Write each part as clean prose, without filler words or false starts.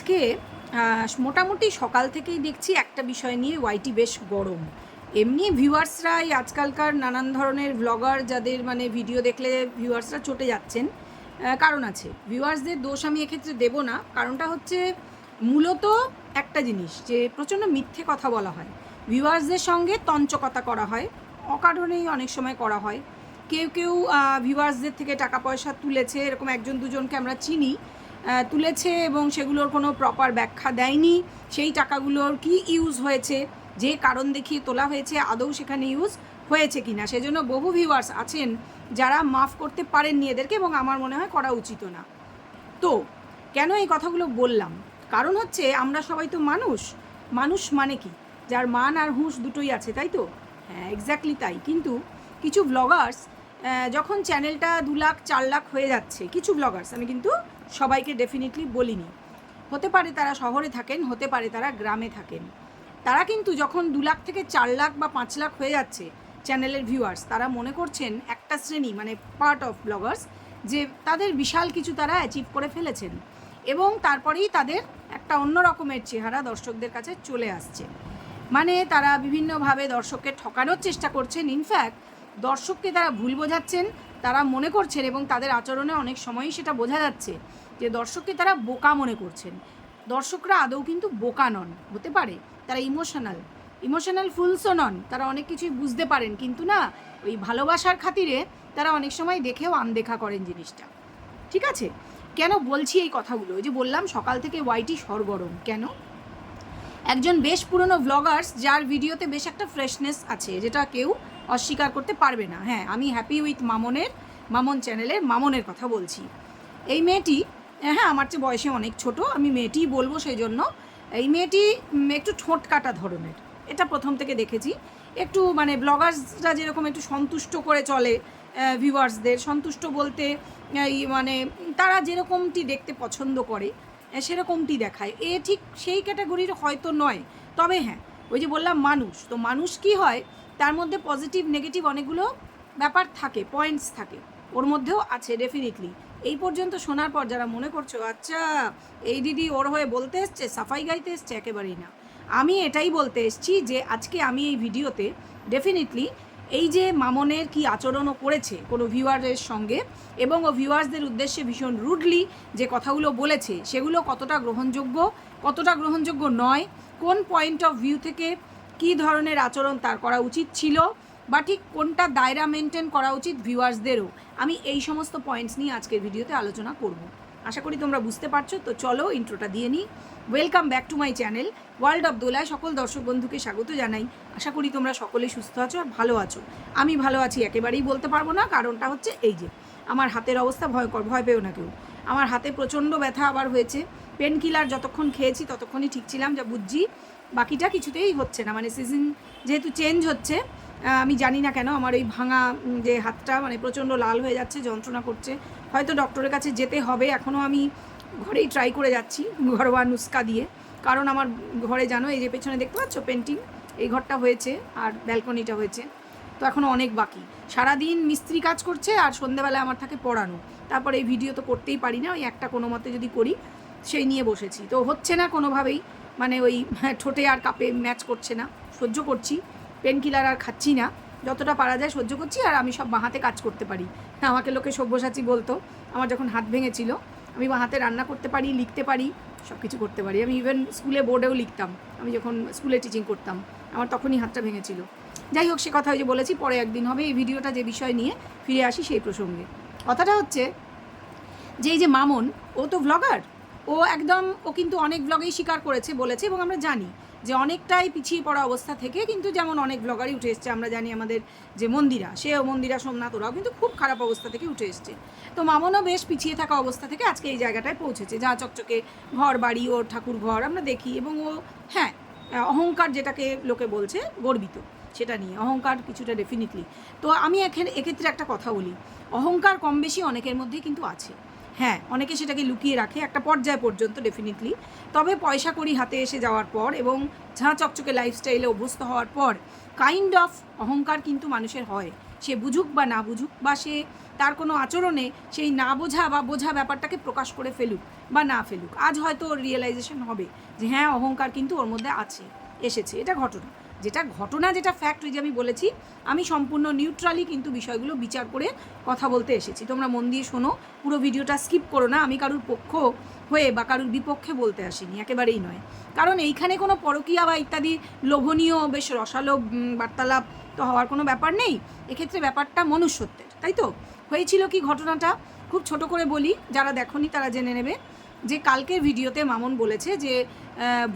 আজকে মোটামুটি সকাল থেকেই দেখছি একটা বিষয় নিয়ে ওয়াইটি বেশ গরম। এমনি ভিউয়ার্সরা এই আজকালকার নানান ধরনের ভ্লগার যাদের মানে ভিডিও দেখলে ভিউয়ার্সরা চটে যাচ্ছেন, কারণ আছে। ভিউয়ার্সদের দোষ আমি এক্ষেত্রে দেব না। কারণটা হচ্ছে মূলত একটা জিনিস, যে প্রচণ্ড মিথ্যে কথা বলা হয়, ভিউয়ার্সদের সঙ্গে তঞ্চকতা করা হয়, অকারণেই অনেক সময় করা হয়। কেউ কেউ ভিউয়ার্সদের থেকে টাকা পয়সা তুলেছে, এরকম একজন দুজনকে আমরা চিনি, তুলেছে এবং সেগুলোর কোনো প্রপার ব্যাখ্যা দেয়নি। সেই টাকাগুলোর কি ইউজ হয়েছে, যে কারণ দেখিয়ে তোলা হয়েছে, আদৌ সেখানে ইউজ হয়েছে কি না, সেজন্য বহু ভিউয়ার্স আছেন যারা মাফ করতে পারেননি এদেরকে, এবং আমার মনে হয় করা উচিত না। তো কেন এই কথাগুলো বললাম? কারণ হচ্ছে আমরা সবাই তো মানুষ। মানুষ মানে কি, যার মান আর হুঁশ দুটোই আছে, তাই তো? হ্যাঁ, এক্স্যাক্টলি তাই। কিন্তু কিছু ব্লগার্স যখন চ্যানেলটা 2 লাখ 4 লাখ হয়ে যাচ্ছে, কিছু ব্লগার্স, আমি কিন্তু সবাইকে ডেফিনেটলি বলিনি, হতে পারে তারা শহরে থাকেন, হতে পারে তারা গ্রামে থাকেন, তারা কিন্তু যখন 2 লাখ থেকে 4 লাখ বা 5 লাখ হয়ে যাচ্ছে চ্যানেলের ভিউয়ার্স, তারা মনে করছেন একটা শ্রেণী, মানে পার্ট অফ ব্লগার্স, যে তাদের বিশাল কিছু তারা অ্যাচিভ করে ফেলেছেন, এবং তারপরেই তাদের একটা অন্য রকমের চেহারা দর্শকদের কাছে চলে আসছে। মানে তারা বিভিন্নভাবে দর্শককে ঠকানোর চেষ্টা করছেন। ইনফ্যাক্ট দর্শককে তারা ভুল বোঝাচ্ছেন, তারা মনে করছেন, এবং তাদের আচরণে অনেক সময়ই সেটা বোঝা যাচ্ছে, যে দর্শককে তারা বোকা মনে করছেন। দর্শকরা আদৌ কিন্তু বোকা নন, হতে পারে তারা ইমোশনাল ফুলসও নন, তারা অনেক কিছুই বুঝতে পারেন, কিন্তু না, ওই ভালোবাসার খাতিরে তারা অনেক সময় দেখেও আনদেখা করেন জিনিসটা। ঠিক আছে? কেন বলছি এই কথাগুলো? ওই যে বললাম সকাল থেকে ওয়াইটি সরগরম কেন? একজন বেশ পুরনো ব্লগার্স, যার ভিডিওতে বেশ একটা ফ্রেশনেস আছে, যেটা কেউ অস্বীকার করতে পারবে না। হ্যাঁ, আমি হ্যাপি উইথ মামন চ্যানেলের মামনের কথা বলছি। এই মেয়েটি, হ্যাঁ, আমার চেয়ে বয়সে অনেক ছোট, আমি মেয়েটিই বলবো সেই জন্য। এই মেয়েটি একটু ঠোঁট কাটা ধরনের, এটা প্রথম থেকে দেখেছি। একটু মানে ব্লগার্সরা যেরকম একটু সন্তুষ্ট করে চলে, ভিউয়ার্সদের সন্তুষ্ট বলতে মানে তারা যেরকমটি দেখতে পছন্দ করে সেরকমটি দেখায়। এ ঠিক সেই ক্যাটাগরির হয়তো নয়, তবে হ্যাঁ, ওই যে বললাম মানুষ, তো মানুষ কি হয়, তার মধ্যে পজিটিভ নেগেটিভ অনেকগুলো ব্যাপার থাকে, পয়েন্টস থাকে, ওর মধ্যেও আছে ডেফিনেটলি। এই পর্যন্ত শোনার পর যারা মনে করছো আচ্ছা এই দিদি ওর হয়ে বলতে এসছে, সাফাই গাইতে এসছে, একেবারেই না। আমি এটাই বলতে এসছি যে আজকে আমি এই ভিডিওতে ডেফিনেটলি এই যে মামনের কি আচরণও করেছে কোনো ভিউয়ারের সঙ্গে, এবং ও ভিউয়ার্সদের উদ্দেশ্যে ভীষণ রুডলি যে কথাগুলো বলেছে, সেগুলো কতটা গ্রহণযোগ্য নয়, কোন পয়েন্ট অফ ভিউ থেকে কী ধরনের আচরণ তার করা উচিত ছিল, বা ঠিক কোনটা দায়রা মেনটেন করা উচিত ভিউয়ার্সদেরও, আমি এই সমস্ত পয়েন্টস নিয়ে আজকের ভিডিওতে আলোচনা করব। আশা করি তোমরা বুঝতে পারছো। তো চলো ইন্ট্রোটা দিয়ে নিই। Welcome back to my channel world of দোলায় সকল দর্শক বন্ধুকে স্বাগত জানাই। আশা করি তোমরা সকলে সুস্থ আছো আর ভালো আছো। আমি ভালো আছি একেবারেই বলতে পারবো না, কারণটা হচ্ছে এই যে আমার হাতের অবস্থা ভয়ঙ্কর, ভয় পেও না কেউ। আমার হাতে প্রচণ্ড ব্যথা আবার হয়েছে। পেন কিলার যতক্ষণ খেয়েছি ততক্ষণই ঠিক ছিলাম, যা বুঝছি। বাকিটা কিছুতেই হচ্ছে না, মানে সিজন যেহেতু চেঞ্জ হচ্ছে, আমি জানি না কেন আমার ওই ভাঙা যে হাতটা মানে প্রচণ্ড লাল হয়ে যাচ্ছে, যন্ত্রণা করছে। হয়তো ডক্টরের কাছে যেতে হবে, এখনও আমি ঘরেই ট্রাই করে যাচ্ছি ঘরোয়া নুস্কা দিয়ে। কারণ আমার ঘরে জানো, এই যে পেছনে দেখতে পাচ্ছ পেন্টিং, এই ঘরটা হয়েছে আর ব্যালকনিটা হয়েছে, তো এখনও অনেক বাকি। সারাদিন মিস্ত্রি কাজ করছে আর সন্ধেবেলায় আমার থাকে পড়ানো, তারপর এই ভিডিও তো করতেই পারি না, ওই একটা কোনো মতে যদি করি সেই নিয়ে বসেছি, তো হচ্ছে না কোনোভাবেই, মানে ওই ঠোঁটে আর কাপে ম্যাচ করছে না। সহ্য করছি, পেন কিলার আর খাচ্ছি না, যতটা পারা যায় সহ্য করছি। আর আমি সব বাঁ হাতে কাজ করতে পারি, আমাকে লোকে সব্যসাচী বলতো আমার যখন হাত ভেঙেছিল। আমি বাঁ হাতে রান্না করতে পারি, লিখতে পারি, সব কিছু করতে পারি। আমি ইভেন স্কুলে বোর্ডেও লিখতাম, আমি যখন স্কুলে টিচিং করতাম, আমার তখনই হাতটা ভেঙেছিল। যাই হোক, সে কথা ওই যে বলেছি পরে একদিন হবে। এই ভিডিওটা যে বিষয় নিয়ে ফিরে আসি সেই প্রসঙ্গে। কথাটা হচ্ছে যে এই যে মামন, ও তো ব্লগার, ও কিন্তু অনেক ব্লগেই স্বীকার করেছে, বলেছে, এবং আমরা জানি যে অনেকটাই পিছিয়ে পড়া অবস্থা থেকে কিন্তু যেমন অনেক ব্লগারই উঠে এসছে। আমরা জানি আমাদের যে মন্দিরা সোমনাথ, ওরাও কিন্তু খুব খারাপ অবস্থা থেকে উঠে এসছে। তো মামনও বেশ পিছিয়ে থাকা অবস্থা থেকে আজকে এই জায়গাটায় পৌঁছেছে, যা চকচকে ঘর বাড়ি, ওর ঠাকুর ঘর আমরা দেখি, এবং ও, হ্যাঁ, অহংকার যেটাকে লোকে বলছে, গর্বিত সেটা নিয়ে অহংকার কিছুটা ডেফিনেটলি। তো আমি এক্ষেত্রে একটা কথা বলি, অহংকার কম বেশি অনেকের মধ্যেই কিন্তু আছে। হ্যাঁ, অনেকে সেটাকে লুকিয়ে রাখে একটা পর্যায় পর্যন্ত ডেফিনেটলি। তবে পয়সা কড়ি হাতে এসে যাওয়ার পর এবং ঝাঁ চকচকে লাইফস্টাইলে অভ্যস্ত হওয়ার পর কাইন্ড অফ অহংকার কিন্তু মানুষের হয়, সে বুঝুক বা না বুঝুক, বা সে তার কোনো আচরণে সেই না বোঝা বা বোঝা ব্যাপারটাকে প্রকাশ করে ফেলুক বা না ফেলুক, আজ হয়তো ওর রিয়েলাইজেশন হবে যে হ্যাঁ অহংকার কিন্তু ওর মধ্যে আছে, এসেছে। এটা ঘটনা, যেটা ফ্যাক্ট, ওই যে আমি বলেছি আমি সম্পূর্ণ নিউট্রালি কিন্তু বিষয়গুলো বিচার করে কথা বলতে এসেছি। তোমরা মন দিয়ে শোনো, পুরো ভিডিওটা স্কিপ করো না। আমি কারুর পক্ষ হয়ে বা কারুর বিপক্ষে বলতে আসিনি, একেবারেই নয়। কারণ এইখানে কোনো পরকীয়া বা ইত্যাদি লোভনীয় বেশ রসালো বার্তালাপ তো হওয়ার কোনো ব্যাপার নেই। এক্ষেত্রে ব্যাপারটা মনুষ্যত্বের, তাই তো। হয়েছিল কি ঘটনাটা খুব ছোট করে বলি, যারা দেখোনি তারা জেনে নেবে। যে কালকের ভিডিওতে মামন বলেছে যে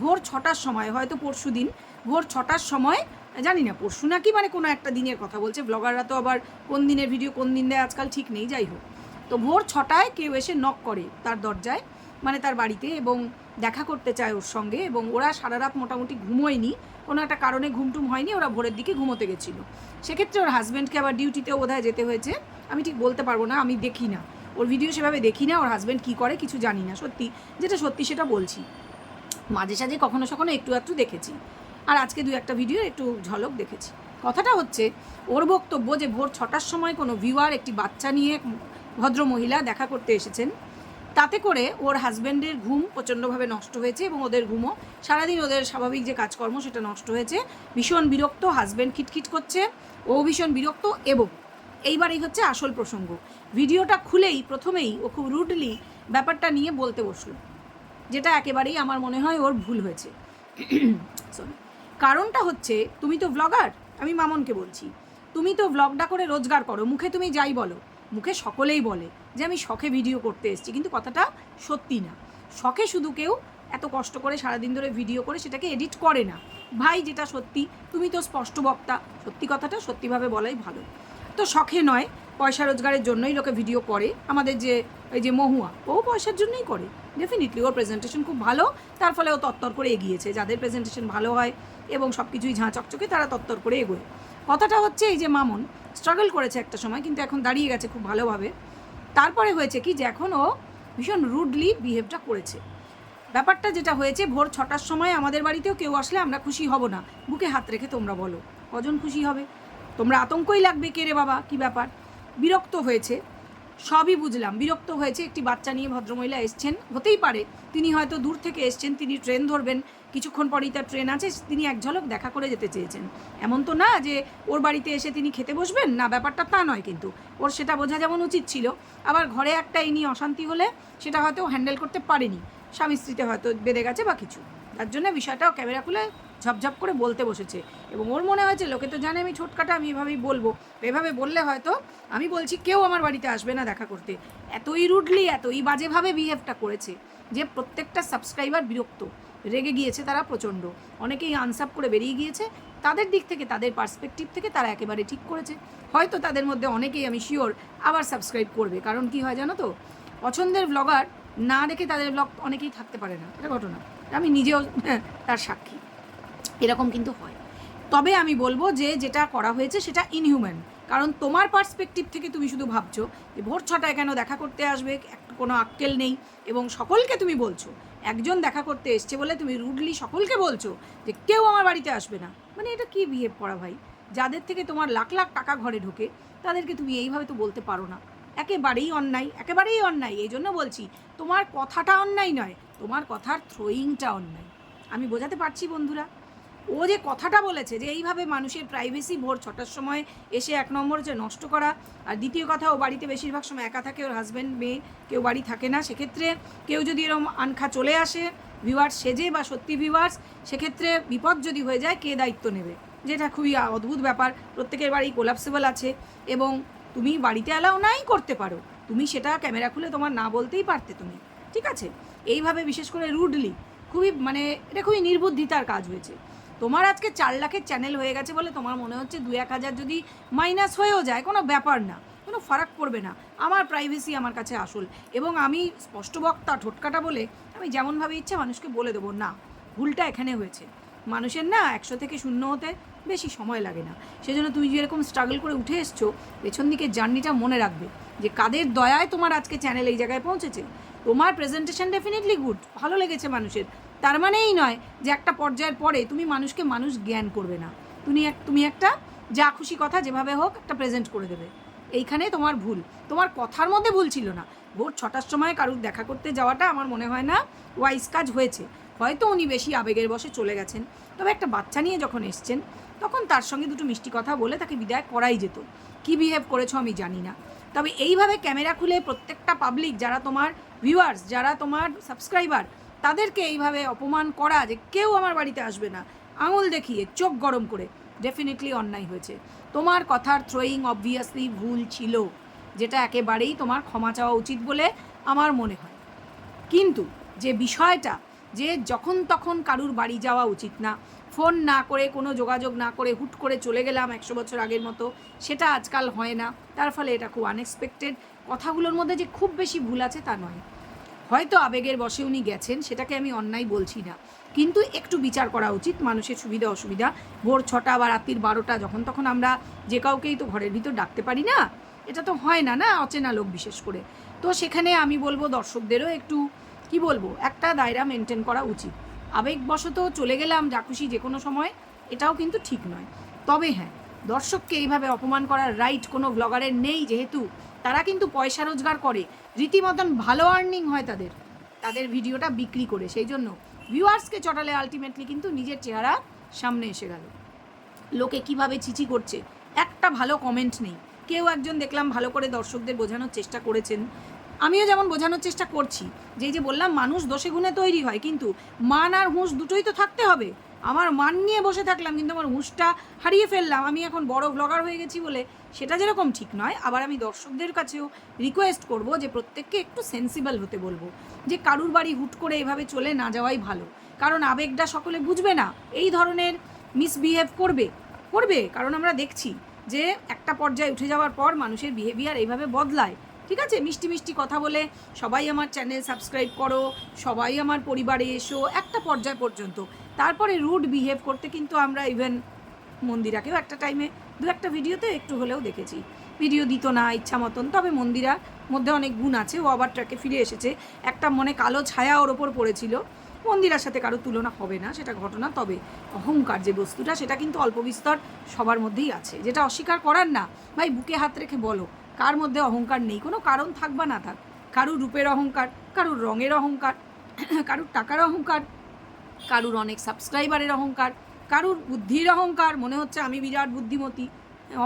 ভোর 6টার সময়, হয়তো পরশু দিন ভোর 6টার সময়, জানি না পরশু নাকি মানে কোনো একটা দিনের কথা বলছে, ব্লগাররা তো আবার কোন দিনের ভিডিও কোন দিন দেয় আজকাল ঠিক নেই, যাই হোক। তো ভোর 6টায় কেউ এসে নক করে তার দরজায়, মানে তার বাড়িতে, এবং দেখা করতে চায় ওর সঙ্গে। এবং ওরা সারা রাত মোটামুটি ঘুমোয়নি, কোনো একটা কারণে ঘুমটুম হয়নি, ওরা ভোরের দিকে ঘুমোতে গেছিলো। সেক্ষেত্রে ওর হাজব্যান্ডকে আবার ডিউটিতেও বোধহয় যেতে হয়েছে, আমি ঠিক বলতে পারবো না, আমি দেখি না ওর ভিডিও, সেভাবে দেখি না। ওর হাজব্যান্ড কী করে কিছু জানি না, সত্যি যেটা সত্যি সেটা বলছি। মাঝে সাঝে কখনো একটু একটু দেখেছি, আর আজকে 2-1টা ভিডিও একটু ঝলক দেখেছি। কথাটা হচ্ছে ওর বক্তব্য যে ভোর 6টার সময় কোনো ভিউয়ার একটি বাচ্চা নিয়ে ভদ্র মহিলা দেখা করতে এসেছেন, তাতে করে ওর হাজব্যান্ডের ঘুম প্রচণ্ডভাবে নষ্ট হয়েছে, এবং ওদের ঘুমও সারাদিন ওদের স্বাভাবিক যে কাজকর্ম সেটা নষ্ট হয়েছে। ভীষণ বিরক্ত, হাজব্যান্ড খিটখিট করছে, ও ভীষণ বিরক্ত। এবং এইবারই হচ্ছে আসল প্রসঙ্গ। ভিডিওটা খুলেই প্রথমেই ও খুব রুডলি ব্যাপারটা নিয়ে বলতে বসলো, যেটা একেবারেই আমার মনে হয় ওর ভুল হয়েছে। সরি, কারণটা হচ্ছে তুমি তো ব্লগার, আমি মামনকে বলছি, তুমি তো ব্লগটা করে রোজগার করো, মুখে তুমি যাই বলো, মুখে সকলেই বলে যে আমি শখে ভিডিও করতে এসেছি, কিন্তু কথাটা সত্যি না। শখে শুধু কেউ এত কষ্ট করে সারাদিন ধরে ভিডিও করে সেটাকে এডিট করে না ভাই, যেটা সত্যি। তুমি তো স্পষ্ট বক্তা, সত্যি কথাটা সত্যিভাবে বলাই ভালো। তো শখে নয়, পয়সা রোজগারের জন্যই লোকে ভিডিও করে। আমাদের যে এই যে মহুয়া, ও পয়সার জন্যই করে ডেফিনেটলি। ওর প্রেজেন্টেশন খুব ভালো, তার ফলে ও তত্তর করে এগিয়েছে। যাদের প্রেজেন্টেশন ভালো হয় এবং সব কিছুই ঝাঁ চকচকে, তারা তত্তর করে এগোয়। কথাটা হচ্ছে এই যে মামন স্ট্রাগল করেছে একটা সময়, কিন্তু এখন দাঁড়িয়ে গেছে খুব ভালোভাবে। তারপরে হয়েছে কি যে এখন ও ভীষণ রুডলি বিহেভটা করেছে। ব্যাপারটা যেটা হয়েছে, ভোর 6টার সময় আমাদের বাড়িতেও কেউ আসলে আমরা খুশি হব না? বুকে হাত রেখে তোমরা বলো, কজন খুশি হবে? তোমরা আতঙ্কই লাগবে, কে রে বাবা কী ব্যাপার। বিরক্ত হয়েছে, সবই বুঝলাম, বিরক্ত হয়েছে। একটি বাচ্চা নিয়ে ভদ্রমহিলা এসছেন, হতেই পারে তিনি হয়তো দূর থেকে এসছেন, তিনি ট্রেন ধরবেন, কিছুক্ষণ পরেই তার ট্রেন আছে, তিনি এক ঝলক দেখা করে যেতে চেয়েছেন। এমন তো না যে ওর বাড়িতে এসে তিনি খেতে বসবেন না, ব্যাপারটা তা নয়, কিন্তু ওর সেটা বোঝা যেমন উচিত ছিল। আবার ঘরে একটা এই নিয়ে অশান্তি হলে সেটা হয়তো হ্যান্ডেল করতে পারেনি, স্বামী স্ত্রীতে হয়তো বেঁধে গেছে বা কিছু, তার জন্য বিষয়টাও ক্যামেরা খুলে ঝপঝপ করে বলতে বসেছে। এবং ওর মনে হয়েছে লোকে তো জানে আমি ছোটকাটা, আমি এভাবেই বলবো, এভাবে বললে হয়তো আমি বলছি কেউ আমার বাড়িতে আসবে না দেখা করতে। এতই রুডলি, এতই বাজেভাবে বিহেভটা করেছে যে প্রত্যেকটা সাবস্ক্রাইবার বিরক্ত, রেগে গিয়েছে তারা প্রচণ্ড। অনেকেই আনসাব করে বেরিয়ে গিয়েছে। তাদের দিক থেকে, তাদের পার্সপেক্টিভ থেকে তারা একেবারে ঠিক করেছে। হয়তো তাদের মধ্যে অনেকেই, আমি শিওর, আবার সাবস্ক্রাইব করবে। কারণ কি হয় জানো তো, পছন্দের ব্লগার না দেখে তাদের ব্লগ অনেকেই থাকতে পারে না, এটা ঘটনা, আমি নিজেও তার সাক্ষী। এরকম কিন্তু হয়। তবে আমি বলবো যে যেটা করা হয়েছে সেটা ইনহিউম্যান। কারণ তোমার পার্সপেক্টিভ থেকে তুমি শুধু ভাবছো যে ভোর 6টায় কেন দেখা করতে আসবে, কোনো আক্কেল নেই। এবং সকলকে তুমি বলছো, একজন দেখা করতে এসছে বলে তুমি রুডলি সকলকে বলছো যে কেউ আমার বাড়িতে আসবে না। মানে এটা কি বিহেভ করা ভাই? যাদের থেকে তোমার লাখ লাখ টাকা ঘরে ঢোকে তাদেরকে তুমি এইভাবে তো বলতে পারো না। একেবারেই অন্যায়, একেবারেই অন্যায়। এই জন্য বলছি তোমার কথাটা অন্যায় নয়, তোমার কথার থ্রোয়িংটা অন্যায়। আমি বোঝাতে পারছি বন্ধুরা? ও যে কথাটা বলেছে যে এইভাবে মানুষের প্রাইভেসি ভোর 6টার সময় এসে, এক নম্বর হচ্ছে নষ্ট করা, আর দ্বিতীয় কথা ও বাড়িতে বেশিরভাগ সময় একা থাকে, ওর হাজব্যান্ড মেয়ে কেউ বাড়ি থাকে না। সেক্ষেত্রে কেউ যদি এরকম আনখা চলে আসে ভিউয়ার্স সেজে বা সত্যি ভিউয়ার্স, সেক্ষেত্রে বিপদ যদি হয়ে যায় কে দায়িত্ব নেবে? যেটা খুবই অদ্ভুত ব্যাপার। প্রত্যেকের বাড়ি কোলাপসেবল আছে, এবং তুমি বাড়িতে অ্যালাউ নাই করতে পারো, তুমি সেটা ক্যামেরা খুলে তোমার না বলতেই পারতে তুমি, ঠিক আছে? এইভাবে বিশেষ করে রুডলি, খুবই মানে এটা খুবই নির্বুদ্ধিতার কাজ হয়েছে। তোমার আজকে 4 লাখের চ্যানেল হয়ে গেছে বলে তোমার মনে হচ্ছে 2-1 হাজার যদি মাইনাস হয়েও যায় কোনো ব্যাপার না, কোনো ফারাক পড়বে না। আমার প্রাইভেসি আমার কাছে আসল, এবং আমি স্পষ্ট বক্তা, ঠোটকাটা বলে আমি যেমনভাবে ইচ্ছা মানুষকে বলে দেবো না, ভুলটা এখানে হয়েছে। মানুষের না 100 থেকে 0 হতে বেশি সময় লাগে না। সেজন্য তুমি যেরকম স্ট্রাগল করে উঠে এসছো, পেছন দিকে জার্নিটা মনে রাখবে যে কাদের দয়ায় তোমার আজকে চ্যানেল এই জায়গায় পৌঁছেছে। তোমার প্রেজেন্টেশন ডেফিনেটলি গুড, ভালো লেগেছে মানুষের, তার মানেই নয় যে একটা পর্যায়ের পরে তুমি মানুষ জ্ঞান করবে না। তুমি একটা যা খুশি কথা যেভাবে হোক একটা প্রেজেন্ট করে দেবে। এইখানে তোমার ভুল, তোমার কথার মধ্যে ভুল ছিল না। ভোর 6টার সময় কারুর দেখা করতে যাওয়াটা আমার মনে হয় না ওয়াইজ কাজ হয়েছে। হয়তো উনি বেশি আবেগের বশে চলে গেছেন, তবে একটা বাচ্চা নিয়ে যখন এসছেন তখন তার সঙ্গে দুটো মিষ্টি কথা বলে তাকে বিদায় করাই যেত। কী বিহেভ করেছো আমি জানি না, তবে এইভাবে ক্যামেরা খুলে প্রত্যেকটা পাবলিক যারা তোমার ভিউয়ার্স, যারা তোমার সাবস্ক্রাইবার, তাদেরকে এইভাবে অপমান করা যে কেউ আমার বাড়িতে আসবে না আঙুল দেখিয়ে চোখ গরম করে, ডেফিনেটলি অন্যায় হয়েছে। তোমার কথার থ্রোয়িং অবভিয়াসলি ভুল ছিল, যেটা একেবারেই তোমার ক্ষমা চাওয়া উচিত বলে আমার মনে হয়। কিন্তু যে বিষয়টা যে যখন তখন কারুর বাড়ি যাওয়া উচিত না, ফোন না করে কোনো যোগাযোগ না করে হুট করে চলে গেলাম 100 বছর আগের মতো, সেটা আজকাল হয় না। তার ফলে এটা খুব আনএক্সপেক্টেড। কথাগুলোর মধ্যে যে খুব বেশি ভুল আছে তা নয়, হয়তো আবেগের বশে উনি গেছেন, সেটাকে আমি অন্যায় বলছি না, কিন্তু একটু বিচার করা উচিত মানুষের সুবিধা অসুবিধা। ভোর 6টা বা রাত্রির 12টা যখন তখন আমরা যে কাউকেই তো ঘরের ভিতর ডাকতে পারি না, এটা তো হয় না, না অচেনা লোক বিশেষ করে। তো সেখানে আমি বলবো দর্শকদেরও একটু কি বলবো, একটা দায়রা মেনটেন করা উচিত। আবেগবশত চলে গেলাম যা খুশি যে কোনো সময়, এটাও কিন্তু ঠিক নয়। তবে হ্যাঁ, দর্শককে এইভাবে অপমান করার রাইট কোনো ব্লগারের নেই, যেহেতু তারা কিন্তু পয়সা রোজগার করে, রীতিমতন ভালো আর্নিং হয় তাদের তাদের ভিডিওটা বিক্রি করে, সেই জন্য ভিউয়ার্সকে চটালে আলটিমেটলি কিন্তু নিজের চেহারা সামনে এসে গেল। লোকে কিভাবে চিচি করছে, একটা ভালো কমেন্ট নেই। কেউ একজন দেখলাম ভালো করে দর্শকদের বোঝানোর চেষ্টা করেছেন, আমিও যেমন বোঝানোর চেষ্টা করছি যে বললাম মানুষ দোষে গুণে তৈরি হয়, কিন্তু মান আর হুঁশ দুটোই তো থাকতে হবে। আমার মান নিয়ে বসে থাকলাম কিন্তু আমার হুঁশটা হারিয়ে ফেললাম, আমি এখন বড় ব্লগার হয়ে গেছি বলে, সেটা যেরকম ঠিক নয়। আবার আমি দর্শকদের কাছেও রিকোয়েস্ট করব যে প্রত্যেককে একটু সেন্সিবল হতে বলবো, যে কারুর বাড়ি হুট করে এভাবে চলে না যাওয়াই ভালো। কারণ আবেগটা সকলে বুঝবে না, এই ধরনের মিসবিহেভ করবে, কারণ আমরা দেখছি যে একটা পর্যায়ে উঠে যাওয়ার পর মানুষের বিহেভিয়ার এইভাবে বদলায়। ঠিক আছে, মিষ্টি মিষ্টি কথা বলে সবাই আমার চ্যানেল সাবস্ক্রাইব করো, সবাই আমার পরিবারে এসো, একটা পর্যায় পর্যন্ত। তারপরে রুড বিহেভ করতে কিন্তু আমরা ইভেন মন্দিরাকেও একটা টাইমে দু একটা ভিডিওতে একটু হলেও দেখেছি, ভিডিও দিত না ইচ্ছা মতন। তবে মন্দিরার মধ্যে অনেক গুণ আছে, ও আবার ট্র্যাকে ফিরে এসেছে। একটা মনে কালো ছায়া ওর ওপর পড়েছিল, মন্দিরার সাথে কারো তুলনা হবে না, সেটা ঘটনা। তবে অহংকার যে বস্তুটা, সেটা কিন্তু অল্প বিস্তর সবার মধ্যেই আছে, যেটা অস্বীকার করার না। ভাই বুকে হাত রেখে বলো, কার মধ্যে অহংকার নেই? কোনো কারণ থাক বা না থাক, কারুর রূপের অহংকার, কারুর রঙের অহংকার, কারুর টাকার অহংকার, কারুর অনেক সাবস্ক্রাইবারের অহংকার, কারুর বুদ্ধির অহংকার, মনে হচ্ছে আমি বিরাট বুদ্ধিমতী,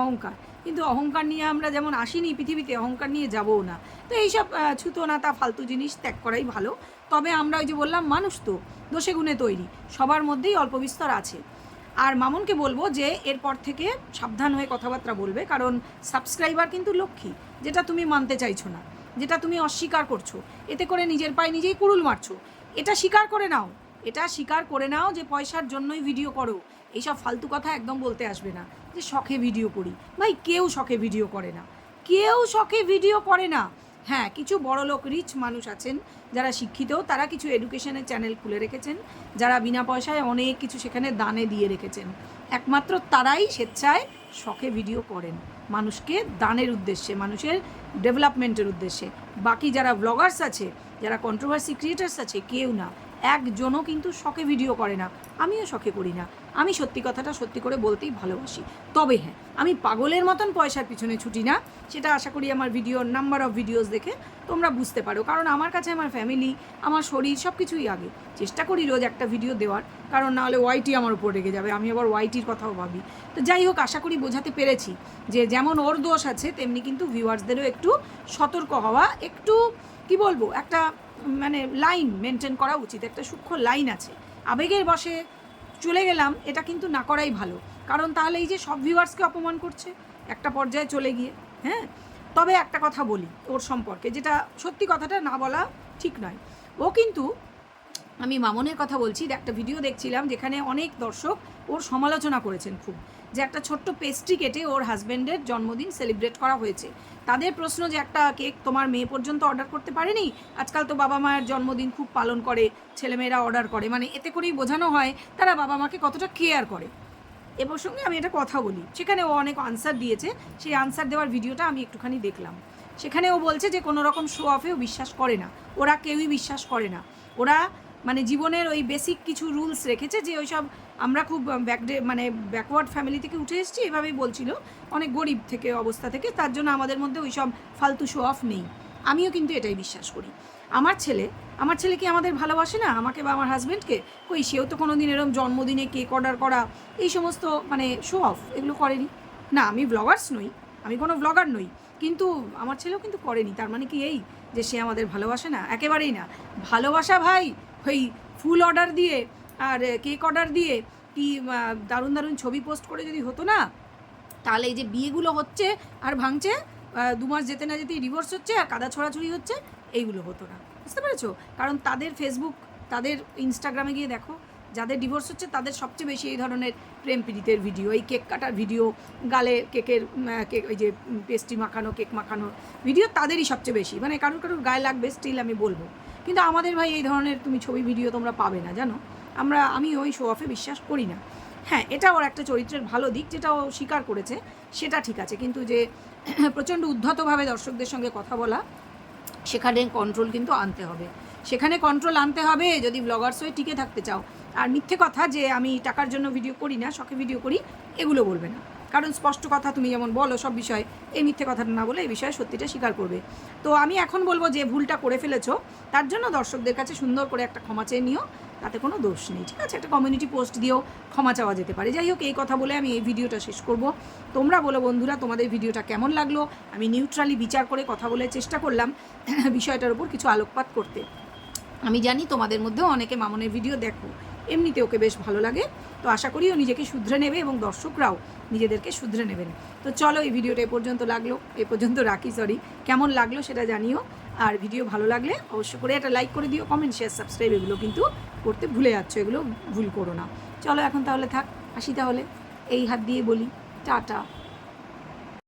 অহংকার। কিন্তু অহংকার নিয়ে আমরা যেমন আসিনি পৃথিবীতে, অহংকার নিয়ে যাবও না। তো এইসব ছুতো না তা ফালতু জিনিস ত্যাগ করাই ভালো। তবে আমরা ওই যে বললাম, মানুষ তো দোষে গুণে তৈরি, সবার মধ্যেই অল্প বিস্তর আছে। আর মামনকে বলবো যে এরপর থেকে সাবধান হয়ে কথাবার্তা বলবে, কারণ সাবস্ক্রাইবার কিন্তু লক্ষ্মী, যেটা তুমি মানতে চাইছো না, যেটা তুমি অস্বীকার করছো, এতে করে নিজের পায়ে নিজেই কুড়ুল মারছো। এটা স্বীকার করে নাও, এটা স্বীকার করে নাও যে পয়সার জন্যই ভিডিও করো। এইসব ফালতু কথা একদম বলতে আসবে না যে শখে ভিডিও করি। ভাই কেউ শখে ভিডিও করে না, কেউ শখে ভিডিও করে না। হ্যাঁ, কিছু বড়লোক রিচ মানুষ আছেন যারা শিক্ষিত, তারা কিছু এডুকেশনের চ্যানেল খুলে রেখেছেন, যারা বিনা পয়সায় অনেক কিছু সেখানে দানে দিয়ে রেখেছেন। একমাত্র তারাই স্বেচ্ছায় শখে ভিডিও করেন, মানুষকে দানের উদ্দেশ্যে, মানুষের ডেভেলপমেন্টের উদ্দেশ্যে। বাকি যারা ব্লগার্স আছে, যারা কন্ট্রোভার্সি ক্রিয়েটার্স আছে, কেউ না, একজনও কিন্তু শখে ভিডিও করে না। আমিও শখে করি না, আমি সত্যি কথাটা সত্যি করে বলতেই ভালোবাসি। তবে হ্যাঁ, আমি পাগলের মতন পয়সার পিছনে ছুটি না, সেটা আশা করি আমার ভিডিওর নাম্বার অফ ভিডিওস দেখে তোমরা বুঝতে পারো। কারণ আমার কাছে আমার ফ্যামিলি, আমার শরীর সব কিছুই আগে। চেষ্টা করি রোজ একটা ভিডিও দেওয়ার, কারণ নাহলে ওয়াইটি আমার উপর রেগে যাবে, আমি আবার ওয়াইটির কথাও ভাবি। তো যাই হোক, আশা করি বোঝাতে পেরেছি যে যেমন ওর দোষ আছে, তেমনি কিন্তু ভিউয়ার্সদেরও একটু সতর্ক হওয়া, একটু কি বলবো, একটা মানে লাইন মেনটেন করা উচিত, একটা সূক্ষ্ম লাইন আছে। আবেগের বশে চলে গেলাম, এটা কিন্তু না করাই ভালো, কারণ তাহলে এই যে সব ভিউয়ার্সকে অপমান করছে একটা পর্যায়ে চলে গিয়ে। হ্যাঁ, তবে একটা কথা বলি ওর সম্পর্কে, যেটা সত্যি কথাটা না বলা ঠিক নয়। ও কিন্তু, আমি মামনের কথা বলছি, একটা ভিডিও দেখছিলাম যেখানে অনেক দর্শক ওর সমালোচনা করেছেন খুব, যে একটা ছোট্ট পেস্ট্রি কেটে ওর হাজব্যান্ডের জন্মদিন সেলিব্রেট করা হয়েছে। তাদের প্রশ্ন যে একটা কেক তোমার মেয়ে পর্যন্ত অর্ডার করতে পারেনি? আজকাল তো বাবা মায়ের জন্মদিন খুব পালন করে, ছেলেমেয়েরা অর্ডার করে, মানে এতে করেই বোঝানো হয় তারা বাবা মাকে কতটা কেয়ার করে। এ প্রসঙ্গে আমি এটা কথা বলি, সেখানে ও অনেক আনসার দিয়েছে, সেই আনসার দেওয়ার ভিডিওটা আমি একটুখানি দেখলাম। সেখানে ও বলছে যে কোনো রকম শো অফেও বিশ্বাস করে না, ওরা কেউই বিশ্বাস করে না, ওরা মানে জীবনের ওই বেসিক কিছু রুলস রেখেছে, যে ওই সব আমরা খুব মানে ব্যাকওয়ার্ড ফ্যামিলি থেকে উঠে এসেছি, এভাবেই বলছিল, অনেক গরিব থেকে অবস্থা থেকে, তার জন্য আমাদের মধ্যে ওই সব ফালতু শো অফ নেই। আমিও কিন্তু এটাই বিশ্বাস করি। আমার ছেলে কি আমাদের ভালোবাসে না, আমাকে বা আমার হাজব্যান্ডকে? কই, সেও তো কোনো দিন এরকম জন্মদিনে কেক অর্ডার করা, এই সমস্ত মানে শো অফ, এগুলো করেনি। না, আমি ব্লগার্স নই, আমি কোনো ব্লগার নই, কিন্তু আমার ছেলেও কিন্তু করেনি। তার মানে কি এই যে সে আমাদের ভালোবাসে না? একেবারেই না। ভালোবাসা ভাই ওই ফুল অর্ডার দিয়ে আর কেক অর্ডার দিয়ে কি দারুণ দারুণ ছবি পোস্ট করে যদি হতো না, তাহলে এই যে বিয়েগুলো হচ্ছে আর ভাঙছে, 2 মাস যেতে না যেতেই ডিভোর্স হচ্ছে আর কাদা ছড়াছড়ি হচ্ছে, এইগুলো হতো না। বুঝতে পেরেছো? কারণ তাদের ফেসবুক, তাদের ইনস্টাগ্রামে গিয়ে দেখো, যাদের ডিভোর্স হচ্ছে তাদের সবচেয়ে বেশি এই ধরনের প্রেম পীড়িতের ভিডিও, এই কেক কাটার ভিডিও, গালে কেকের কেক, ওই যে পেস্ট্রি মাখানো, কেক মাখানো ভিডিও তাদেরই সবচেয়ে বেশি। মানে কারোর গায়ে লাগবে স্টিল আমি বলবো, কিন্তু আমাদের ভাই এই ধরনের তুমি ছবি ভিডিও তোমরা পাবে না, জানো। আমি ওই শো অফে বিশ্বাস করি না। হ্যাঁ, এটা ওর একটা চরিত্রের ভালো দিক, যেটা ও স্বীকার করেছে, সেটা ঠিক আছে, কিন্তু যে প্রচণ্ড উদ্ধতভাবে দর্শকদের সঙ্গে কথা বলা, সেখানে কন্ট্রোল কিন্তু আনতে হবে। সেখানে কন্ট্রোল আনতে হবে যদি ব্লগার্স হয়ে টিকে থাকতে চাও। আর মিথ্যে কথা যে আমি টাকার জন্য ভিডিও করি না, শখে ভিডিও করি, এগুলো বলবে না। কারণ স্পষ্ট কথা তুমি যেমন বলো সব বিষয়ে, এই মিথ্যে কথাটা না বলে এই বিষয়ে সত্যিটা স্বীকার করবে। তো আমি এখন বলবো যে ভুলটা করে ফেলেছো, তার জন্য দর্শকদের কাছে সুন্দর করে একটা ক্ষমা চেয়ে নিও, তাতে কোনো দোষ নেই, ঠিক আছে? একটা কমিউনিটি পোস্ট দিয়েও ক্ষমা চাওয়া যেতে পারে। যাই হোক, এই কথা বলে আমি এই ভিডিওটা শেষ করব। তোমরা বলো বন্ধুরা, তোমাদের ভিডিওটা কেমন লাগলো? আমি নিউট্রালি বিচার করে কথা বলে চেষ্টা করলাম বিষয়টার উপর কিছু আলোকপাত করতে। আমি জানি তোমাদের মধ্যেও অনেকে মামনের ভিডিও দেখো, এমনিতে ওকে বেশ ভালো লাগে, তো আশা করি ও নিজেকে শুধরে নেবে এবং দর্শকরাও নিজেদেরকে শুধরে নেবেন। তো চলো, এই ভিডিওটা এ পর্যন্ত রাখি, কেমন লাগলো সেটা জানিও। আর ভিডিও ভালো লাগলে অবশ্য করে একটা লাইক করে দিও, কমেন্ট, শেয়ার, সাবস্ক্রাইব এগুলো কিন্তু করতে ভুলে যাচ্ছ, এগুলো ভুল করো না। চলো এখন তাহলে থাক, আসি তাহলে, এই হাত দিয়ে বলি টাটা।